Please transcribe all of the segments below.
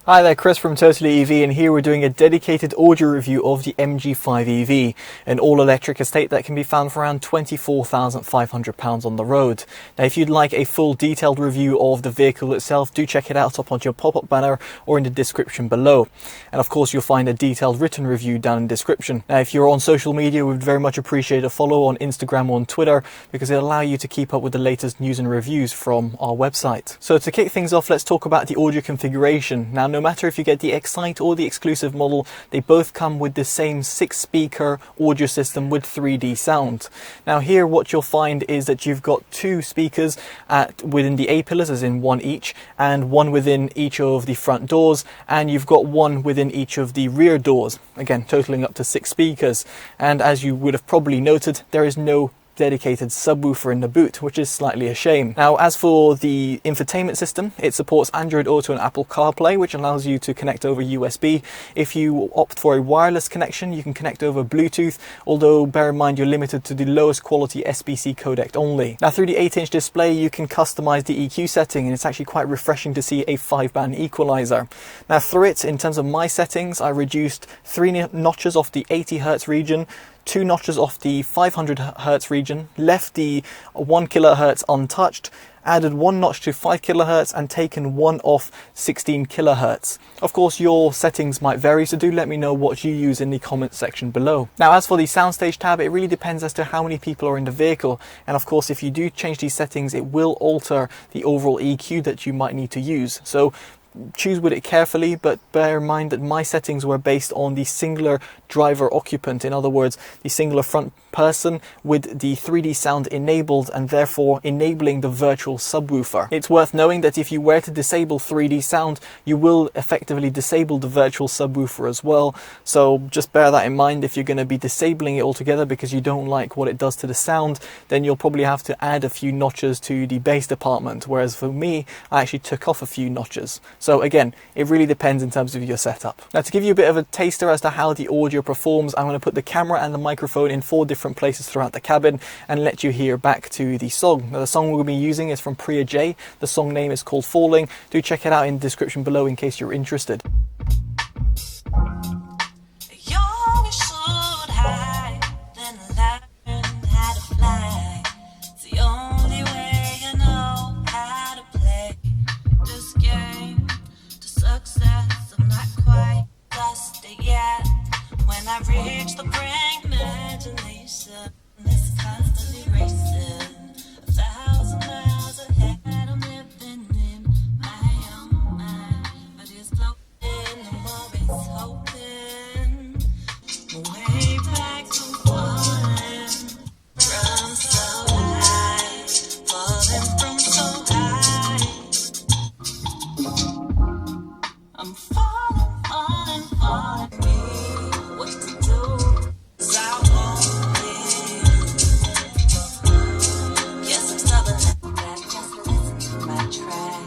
Hi there, Chris from TotallyEV, and here we're doing a dedicated audio review of the MG5 EV, an all-electric estate that can be found for around £24,500 on the road. Now, if you'd like a full detailed review of the vehicle itself, do check it out up on your pop-up banner or in the description below. And of course, you'll find a detailed written review down in the description. Now, if you're on social media, we'd very much appreciate a follow on Instagram or on Twitter, because it'll allow you to keep up with the latest news and reviews from our website. So to kick things off, let's talk about the audio configuration. Now, no matter if you get the Excite or the exclusive model, they both come with the same 6-speaker audio system with 3D sound. Now here what you'll find is that you've got 2 speakers within the A-pillars, as in one each, and one within each of the front doors, and you've got one within each of the rear doors, again totaling up to 6 speakers. And as you would have probably noted, there is no dedicated subwoofer in the boot, which is slightly a shame. Now, as for the infotainment system, it supports Android Auto and Apple CarPlay, which allows you to connect over USB. If you opt for a wireless connection, you can connect over Bluetooth, although bear in mind you're limited to the lowest quality SBC codec only. Now, through the 8-inch display, you can customize the EQ setting, and it's actually quite refreshing to see a 5-band equalizer. Now, through it, in terms of my settings, I reduced 3 notches off the 80 Hz region, 2 notches off the 500 Hz region, left the 1 kHz untouched, added 1 notch to 5 kHz, and taken 1 off 16 kHz. Of course, your settings might vary, so do let me know what you use in the comments section below. Now, as for the Soundstage tab, it really depends as to how many people are in the vehicle, and of course, if you do change these settings, it will alter the overall EQ that you might need to use. So choose with it carefully, but bear in mind that my settings were based on the singular driver occupant, in other words, the singular front person with the 3D sound enabled, and therefore enabling the virtual subwoofer. It's worth knowing that if you were to disable 3D sound, you will effectively disable the virtual subwoofer as well. So just bear that in mind. If you're going to be disabling it altogether because you don't like what it does to the sound, then you'll probably have to add a few notches to the bass department, whereas for me, I actually took off a few notches. So again, it really depends in terms of your setup. Now, to give you a bit of a taster as to how the audio performs, I'm going to put the camera and the microphone in 4 different places throughout the cabin and let you hear back to the song. Now, the song we'll be using is from Priya J. The song name is called Falling. Do check it out in the description below in case you're interested. I reach the brink, imagination is constantly racing 1,000 miles ahead. I'm living in my own mind, but it's floating, I'm always hoping. Way back to falling from so high, falling from so high. I'm falling, falling. What to do, 'cause I won't live. Yes, I'm stubborn like that, just listen to my track.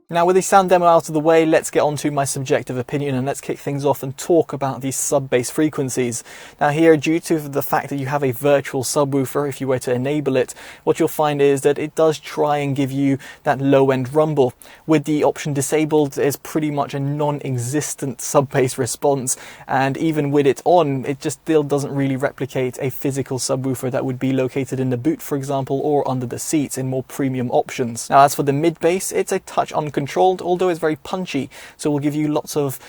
Now, with the sound demo out of the way, let's get on to my subjective opinion, and let's kick things off and talk about these sub-bass frequencies. Now here, due to the fact that you have a virtual subwoofer, if you were to enable it, what you'll find is that it does try and give you that low-end rumble. With the option disabled, there's pretty much a non-existent sub-bass response, and even with it on, it just still doesn't really replicate a physical subwoofer that would be located in the boot, for example, or under the seats in more premium options. Now, as for the mid-bass, it's a touch uncontrolled, although it's very punchy, so it will give you lots of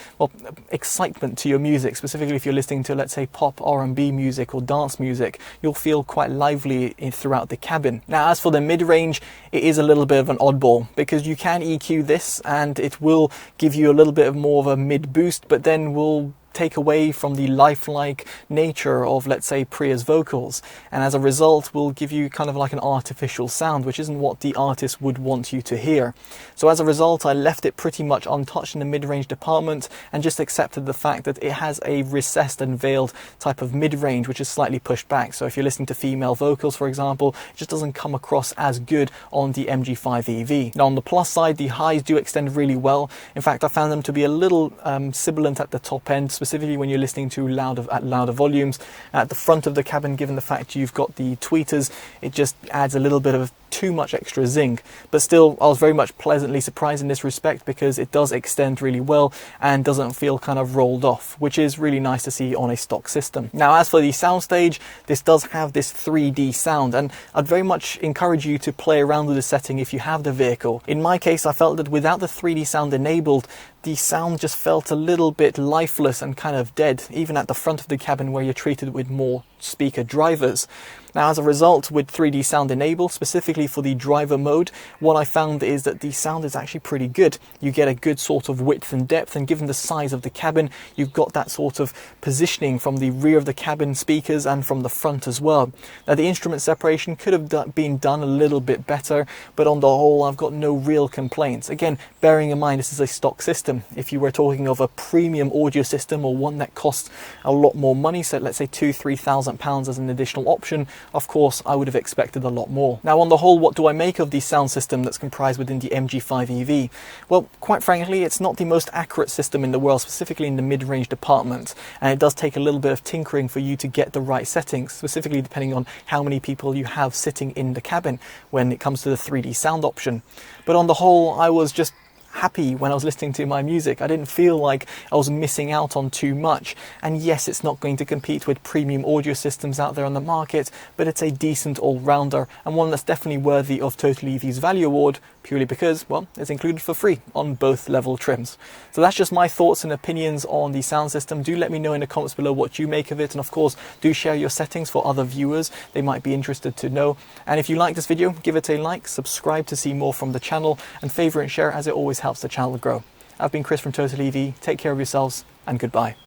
excitement to your music. Specifically if you're listening to, let's say, pop, R&B music or dance music, you'll feel quite lively throughout the cabin. Now, as for the mid-range, it is a little bit of an oddball, because you can EQ this and it will give you a little bit of more of a mid boost, but then will take away from the lifelike nature of, let's say, Priya's vocals, and as a result will give you kind of like an artificial sound, which isn't what the artist would want you to hear. So as a result, I left it pretty much untouched in the mid-range department and just accepted the fact that it has a recessed and veiled type of mid-range, which is slightly pushed back. So if you're listening to female vocals, for example, it just doesn't come across as good on the MG5 EV. Now, on the plus side, the highs do extend really well. In fact, I found them to be a little sibilant at the top end, specifically when you're listening to at louder volumes. At the front of the cabin, given the fact you've got the tweeters, it just adds a little bit of too much extra zing. But still, I was very much pleasantly surprised in this respect, because it does extend really well and doesn't feel kind of rolled off, which is really nice to see on a stock system. Now, as for the Soundstage, this does have this 3D sound, and I'd very much encourage you to play around with the setting if you have the vehicle. In my case, I felt that without the 3D sound enabled, the sound just felt a little bit lifeless and kind of dead, even at the front of the cabin where you're treated with more speaker drivers. Now, as a result, with 3D sound enabled, specifically for the driver mode, what I found is that the sound is actually pretty good. You get a good sort of width and depth, and given the size of the cabin, you've got that sort of positioning from the rear of the cabin speakers and from the front as well. Now, the instrument separation could have been done a little bit better, but on the whole, I've got no real complaints. Again, bearing in mind this is a stock system. If you were talking of a premium audio system, or one that costs a lot more money, so let's say £2,000–3,000 as an additional option, of course I would have expected a lot more. Now, on the whole, what do I make of the sound system that's comprised within the MG5 EV? Well, quite frankly, it's not the most accurate system in the world, specifically in the mid-range department, and it does take a little bit of tinkering for you to get the right settings, specifically depending on how many people you have sitting in the cabin when it comes to the 3D sound option. But on the whole, I was just happy when I was listening to my music. I didn't feel like I was missing out on too much. And yes, it's not going to compete with premium audio systems out there on the market, but it's a decent all-rounder, and one that's definitely worthy of TotallyEV's Value Award, purely because, well, it's included for free on both level trims. So that's just my thoughts and opinions on the sound system. Do let me know in the comments below what you make of it, and of course, do share your settings for other viewers. They might be interested to know. And if you like this video, give it a like, subscribe to see more from the channel, and favourite and share, as it always helps the channel grow. I've been Chris from TotallyEV. Take care of yourselves, and goodbye.